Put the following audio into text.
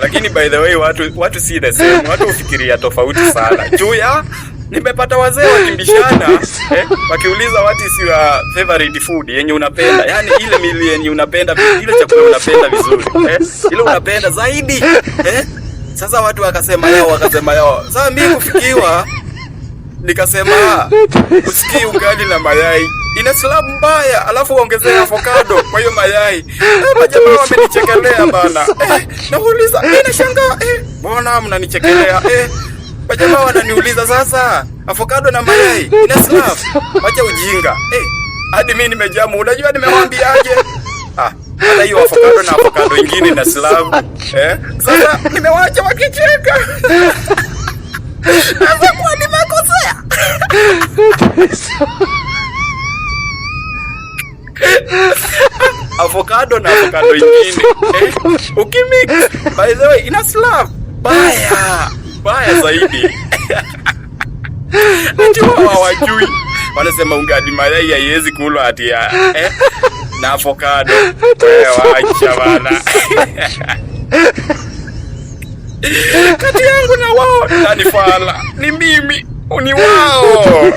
Lakini by the way watu si the same. Watu ufikiria tofauti sana. Juu ya nimepata wazee wakimbishana wakiuliza what is your favorite food yenye unapenda. Yaani ile mili yenye unapenda, ile chakula unapenda vizuri. Ile unapenda zaidi. Sasa watu wakasema yao. Sasa mimi kufikiwa nikasema usikii ugali na mayai ina slab mbaya, alafu ongezea avocado kwa hiyo mayai. Majamaa wamenichekelea bana. Nauliza ninashangaa, mbona mnanichekelea? Majamaa wananiuliza sasa avocado na mayai ina slab. Wacha ujinga. Hadi mimi nimejamu, unajua nimemwambiaje? Hata hiyo avocado nyingine na slab. Sasa nimewacha wakicheka. Sasa kwa nimekosea. Avocado na avocado nyingine. Ukimix, by the way, ina slab. Baya zaidi. Najua hawajui. Wanasema ugali mayai haiwezi kulwa ati na avocado. Wacha bana. Kati yangu na wao nani fala? Ni mimi, ni wao.